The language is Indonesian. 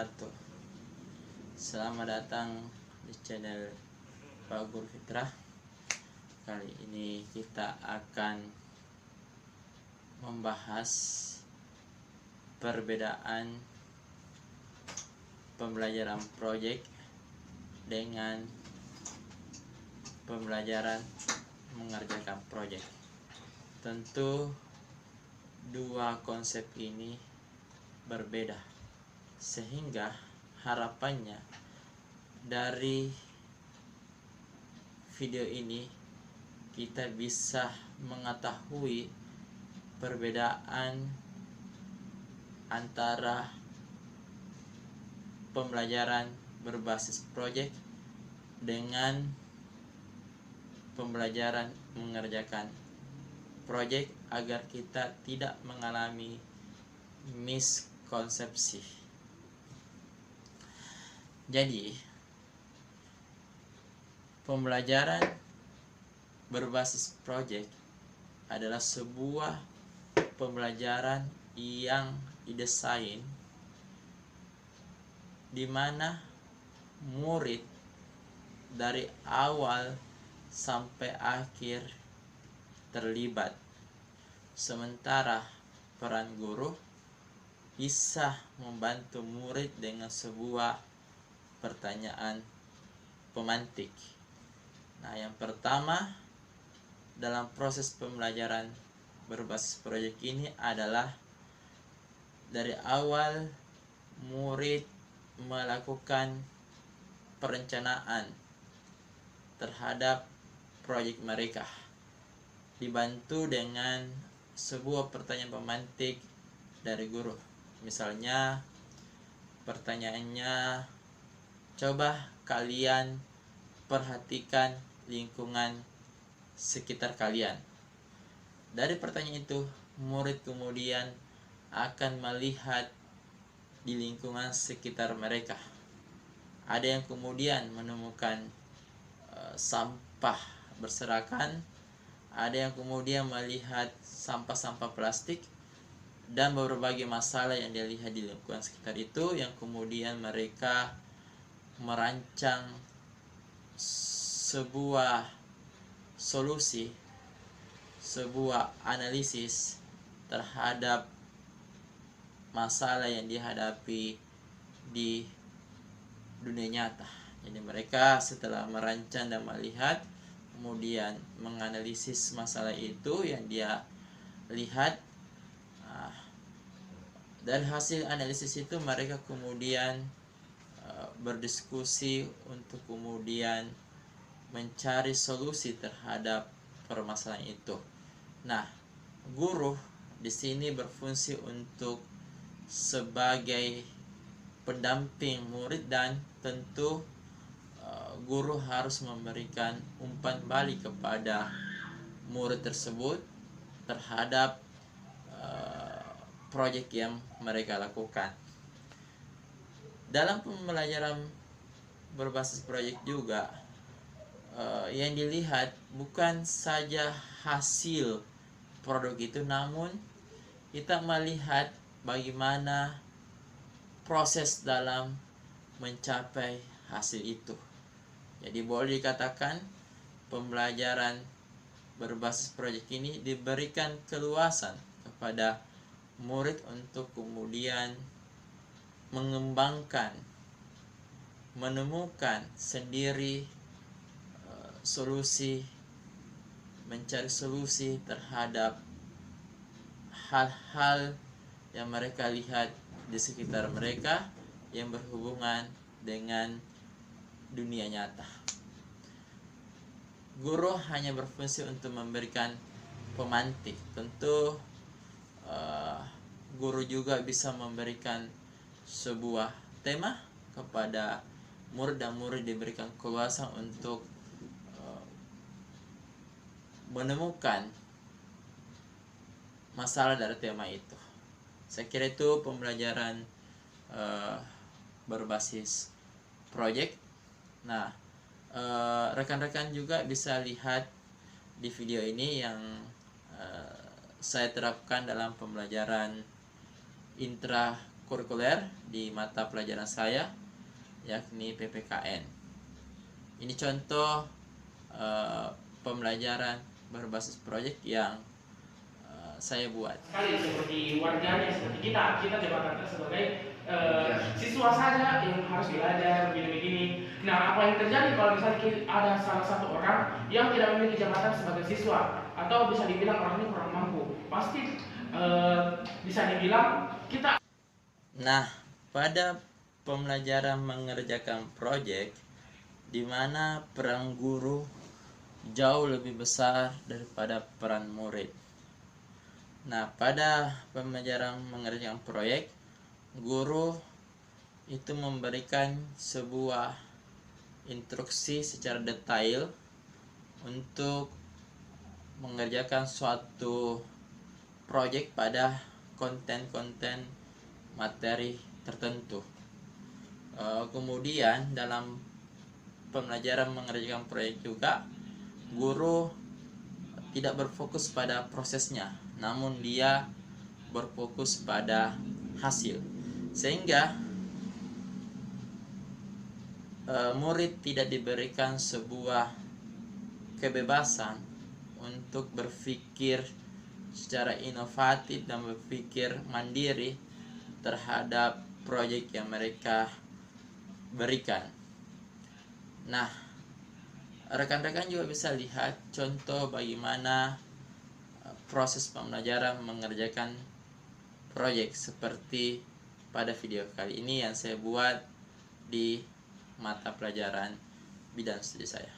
wabarakatuh. Selamat datang di channel Pak Guru Fitrah. Kali ini kita akan membahas perbedaan pembelajaran proyek dengan pembelajaran mengerjakan proyek. Tentu dua konsep ini berbeda, sehingga harapannya dari video ini kita bisa mengetahui perbedaan antara pembelajaran berbasis proyek dengan pembelajaran mengerjakan proyek, agar kita tidak mengalami miskonsepsi. Jadi, pembelajaran berbasis proyek adalah sebuah pembelajaran yang didesain di mana murid dari awal sampai akhir terlibat, sementara peran guru bisa membantu murid dengan sebuah pertanyaan pemantik. Nah, yang pertama dalam proses pembelajaran berbasis proyek ini adalah dari awal murid melakukan perencanaan terhadap proyek mereka, dibantu dengan sebuah pertanyaan pemantik dari guru. Misalnya pertanyaannya, coba kalian perhatikan lingkungan sekitar kalian. Dari pertanyaan itu, murid kemudian akan melihat di lingkungan sekitar mereka. Ada yang kemudian menemukan sampah berserakan, ada yang kemudian melihat sampah-sampah plastik, dan berbagai masalah yang dilihat di lingkungan sekitar itu, yang kemudian mereka merancang sebuah solusi, sebuah analisis terhadap masalah yang dihadapi di dunia nyata. Jadi mereka setelah merancang dan melihat, kemudian menganalisis masalah itu yang dia lihat. Dari hasil analisis itu mereka kemudian berdiskusi untuk kemudian mencari solusi terhadap permasalahan itu. Nah, guru di sini berfungsi untuk sebagai pendamping murid, dan tentu guru harus memberikan umpan balik kepada murid tersebut terhadap proyek yang mereka lakukan. Dalam pembelajaran berbasis proyek juga yang dilihat bukan saja hasil produk itu, namun kita melihat bagaimana proses dalam mencapai hasil itu. Jadi boleh dikatakan pembelajaran berbasis proyek ini diberikan keluasan kepada murid untuk kemudian mengembangkan, menemukan sendiri solusi, mencari solusi terhadap hal-hal yang mereka lihat di sekitar mereka yang berhubungan dengan dunia nyata. Guru hanya berfungsi untuk memberikan pemantik. Tentu guru juga bisa memberikan sebuah tema kepada murid, dan murid diberikan keluasan untuk menemukan masalah dari tema itu. Saya kira itu pembelajaran berbasis proyek. Nah, rekan-rekan juga bisa lihat di video ini yang saya terapkan dalam pembelajaran intra ekstrakurikuler di mata pelajaran saya, yakni PPKN. Ini contoh pembelajaran berbasis proyek yang saya buat. Sekali seperti warganya, seperti kita jabatan sebagai siswa saja yang harus belajar begini-begini. Nah, apa yang terjadi kalau misalnya ada salah satu orang yang tidak memiliki jabatan sebagai siswa, atau bisa dibilang orang ini kurang mampu, pasti bisa dibilang kita. Nah, pada pembelajaran mengerjakan proyek, di mana peran guru jauh lebih besar daripada peran murid. Nah, pada pembelajaran mengerjakan proyek, guru itu memberikan sebuah instruksi secara detail untuk mengerjakan suatu proyek pada konten-konten materi tertentu. Kemudian dalam pembelajaran mengerjakan proyek juga, guru tidak berfokus pada prosesnya, namun dia berfokus pada hasil, sehingga murid tidak diberikan sebuah kebebasan untuk berpikir secara inovatif dan berpikir mandiri terhadap proyek yang mereka berikan. Nah, rekan-rekan juga bisa lihat contoh bagaimana proses pembelajaran mengerjakan proyek seperti pada video kali ini yang saya buat di mata pelajaran bidang studi saya.